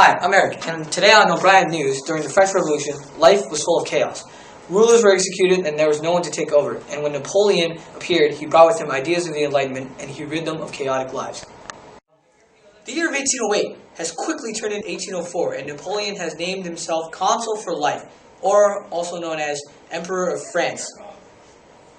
Hi, I'm Eric, and today on O'Brien News, during the French Revolution, life was full of chaos. Rulers were executed and there was no one to take over, and when Napoleon appeared, he brought with him ideas of the Enlightenment, and he rid them of chaotic lives. The year of 1808 has quickly turned into 1804, and Napoleon has named himself Consul for Life, or also known as Emperor of France.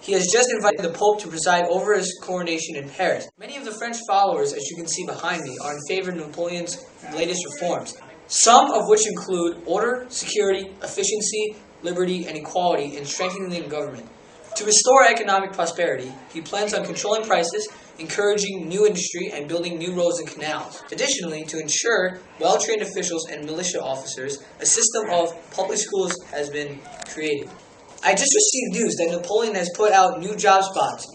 He has just invited the Pope to preside over his coronation in Paris. Many of the French followers, as you can see behind me, are in favor of Napoleon's latest reforms, some of which include order, security, efficiency, liberty, and equality in strengthening the government. To restore economic prosperity, he plans on controlling prices, encouraging new industry, and building new roads and canals. Additionally, to ensure well-trained officials and militia officers, a system of public schools has been created. I just received news that Napoleon has put out new job spots.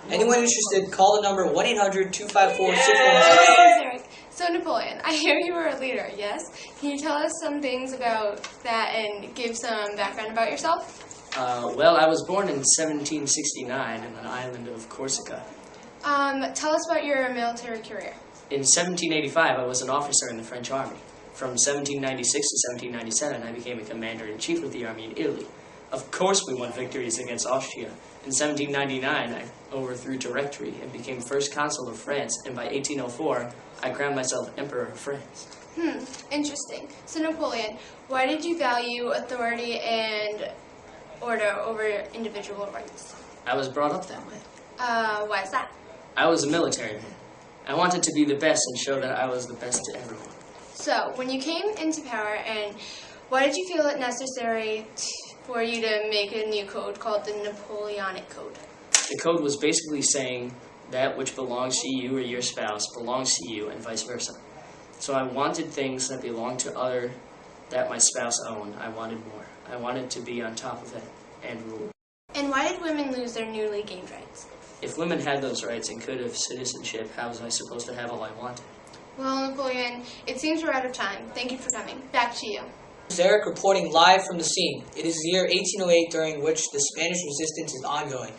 Anyone interested, call the number 1-800-254-6166. So Napoleon, I hear you were a leader, yes? Can you tell us some things about that and give some background about yourself? Well, I was born in 1769 in an island of Corsica. Tell us about your military career. In 1785, I was an officer in the French army. From 1796 to 1797, I became a commander-in-chief of the army in Italy. Of course we won victories against Austria. In 1799, I overthrew Directory and became first consul of France, and by 1804, I crowned myself Emperor of France. Interesting. So Napoleon, why did you value authority and order over individual rights? I was brought up that way. Why is that? I was a military man. I wanted to be the best and show that I was the best to everyone. So, when you came into power, and why did you feel it necessary for you to make a new code called the Napoleonic Code? The code was basically saying that which belongs to you or your spouse belongs to you and vice versa. So I wanted things that belonged to other that my spouse owned. I wanted more. I wanted to be on top of it and rule. And why did women lose their newly gained rights? If women had those rights and could have citizenship, how was I supposed to have all I wanted? Well, Napoleon, it seems we're out of time. Thank you for coming. Back to you. This is Eric reporting live from the scene. It is the year 1808 during which the Spanish resistance is ongoing.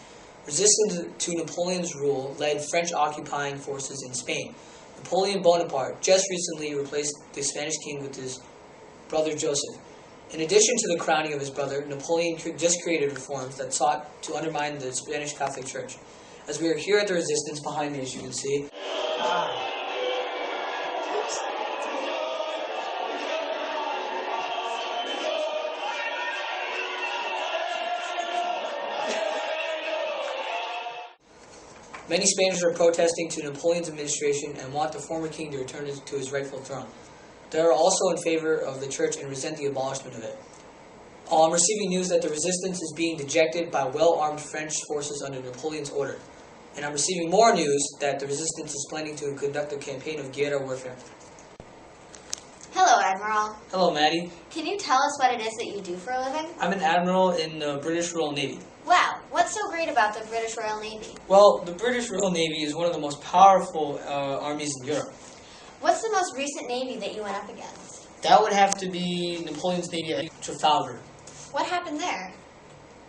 Resistance to Napoleon's rule led French occupying forces in Spain. Napoleon Bonaparte just recently replaced the Spanish king with his brother Joseph. In addition to the crowning of his brother, Napoleon just created reforms that sought to undermine the Spanish Catholic Church. As we are here at the resistance behind me, as you can see, many Spaniards are protesting to Napoleon's administration and want the former king to return to his rightful throne. They are also in favor of the church and resent the abolishment of it. I'm receiving news that the resistance is being dejected by well-armed French forces under Napoleon's order. And I'm receiving more news that the resistance is planning to conduct a campaign of guerrilla warfare. Hello, Admiral. Hello, Maddie. Can you tell us what it is that you do for a living? I'm an admiral in the British Royal Navy. Wow, what's so great about the British Royal Navy? Well, the British Royal Navy is one of the most powerful armies in Europe. What's the most recent navy that you went up against? That would have to be Napoleon's Navy at Trafalgar. What happened there?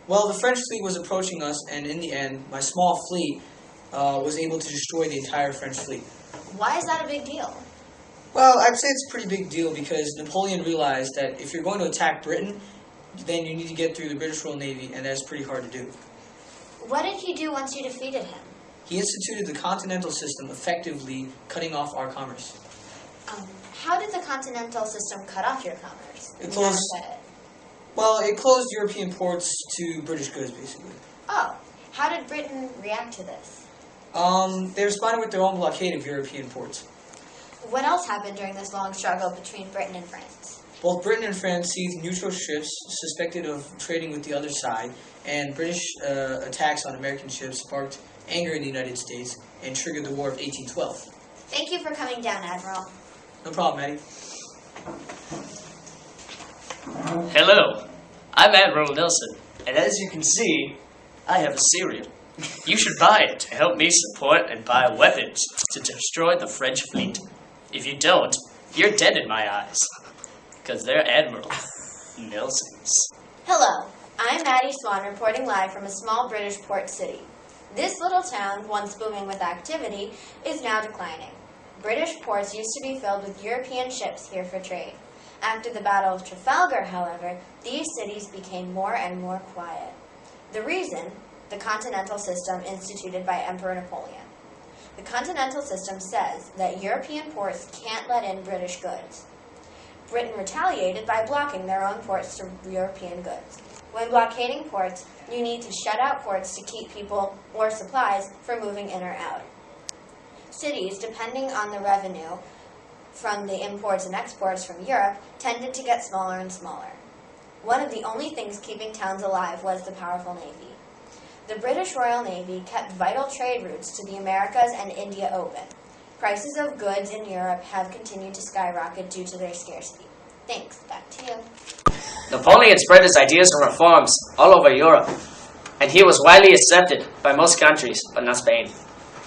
Well, the French fleet was approaching us, and in the end, my small fleet was able to destroy the entire French fleet. Why is that a big deal? Well, I'd say it's a pretty big deal because Napoleon realized that if you're going to attack Britain, then you need to get through the British Royal Navy, and that's pretty hard to do. What did he do once you defeated him? He instituted the continental system, effectively cutting off our commerce. How did the continental system cut off your commerce? It closed European ports to British goods, basically. Oh, how did Britain react to this? They responded with their own blockade of European ports. What else happened during this long struggle between Britain and France? Both Britain and France seized neutral ships suspected of trading with the other side, and British attacks on American ships sparked anger in the United States and triggered the War of 1812. Thank you for coming down, Admiral. No problem, Maddie. Hello, I'm Admiral Nelson, and as you can see, I have a cereal. You should buy it to help me support and buy weapons to destroy the French fleet. If you don't, you're dead in my eyes, because they're Admiral Nelsons. Hello, I'm Maddie Swan reporting live from a small British port city. This little town, once booming with activity, is now declining. British ports used to be filled with European ships here for trade. After the Battle of Trafalgar, however, these cities became more and more quiet. The reason? The continental system instituted by Emperor Napoleon. The continental system says that European ports can't let in British goods. Britain retaliated by blocking their own ports to European goods. When blockading ports, you need to shut out ports to keep people or supplies from moving in or out. Cities, depending on the revenue from the imports and exports from Europe, tended to get smaller and smaller. One of the only things keeping towns alive was the powerful navy. The British Royal Navy kept vital trade routes to the Americas and India open. Prices of goods in Europe have continued to skyrocket due to their scarcity. Thanks. Back to you. Napoleon spread his ideas and reforms all over Europe, and he was widely accepted by most countries, but not Spain.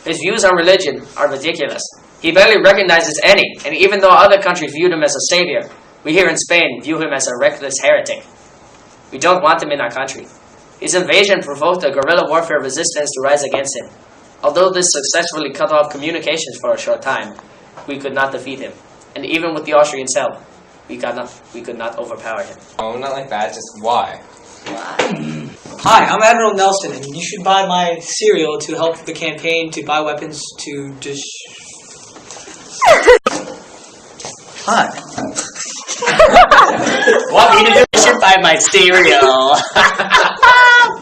His views on religion are ridiculous. He barely recognizes any, and even though other countries viewed him as a savior, we here in Spain view him as a reckless heretic. We don't want him in our country. His invasion provoked a guerrilla warfare resistance to rise against him. Although this successfully cut off communications for a short time, we could not defeat him. And even with the Austrians' help, we could not overpower him. Oh, not like that, just why? Hi, I'm Admiral Nelson, and you should buy my cereal to help the campaign to buy weapons to Hi. Want me to do? You should buy my cereal.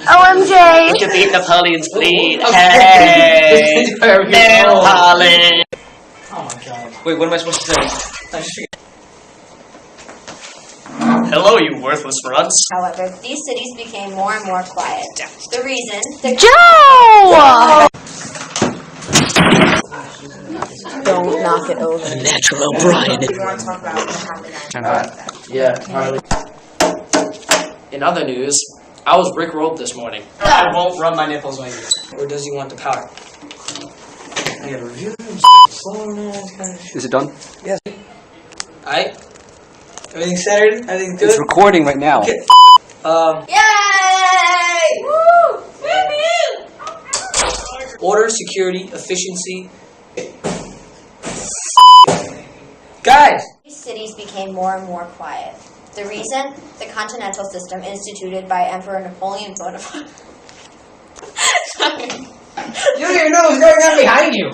OMJ! To beat Napoleon's bleed. Hey! Napoleon! Oh my god. Wait, what am I supposed to say? Hello, you worthless runts. However, these cities became more and more quiet. The reason? Joe! Don't knock it over. Natural O'Brien. In other news, I was rickrolled this morning. I won't rub my nipples on you. Or does he want the power? I gotta review them, slow down, kind of. Is it done? Yes. Alright. Everything's centered? Everything's good? It's recording right now. Okay. Yay! Woo! Order, security, efficiency. Guys! These cities became more and more quiet. The reason? The continental system instituted by Emperor Napoleon Bonaparte. You don't even know what's going on behind you!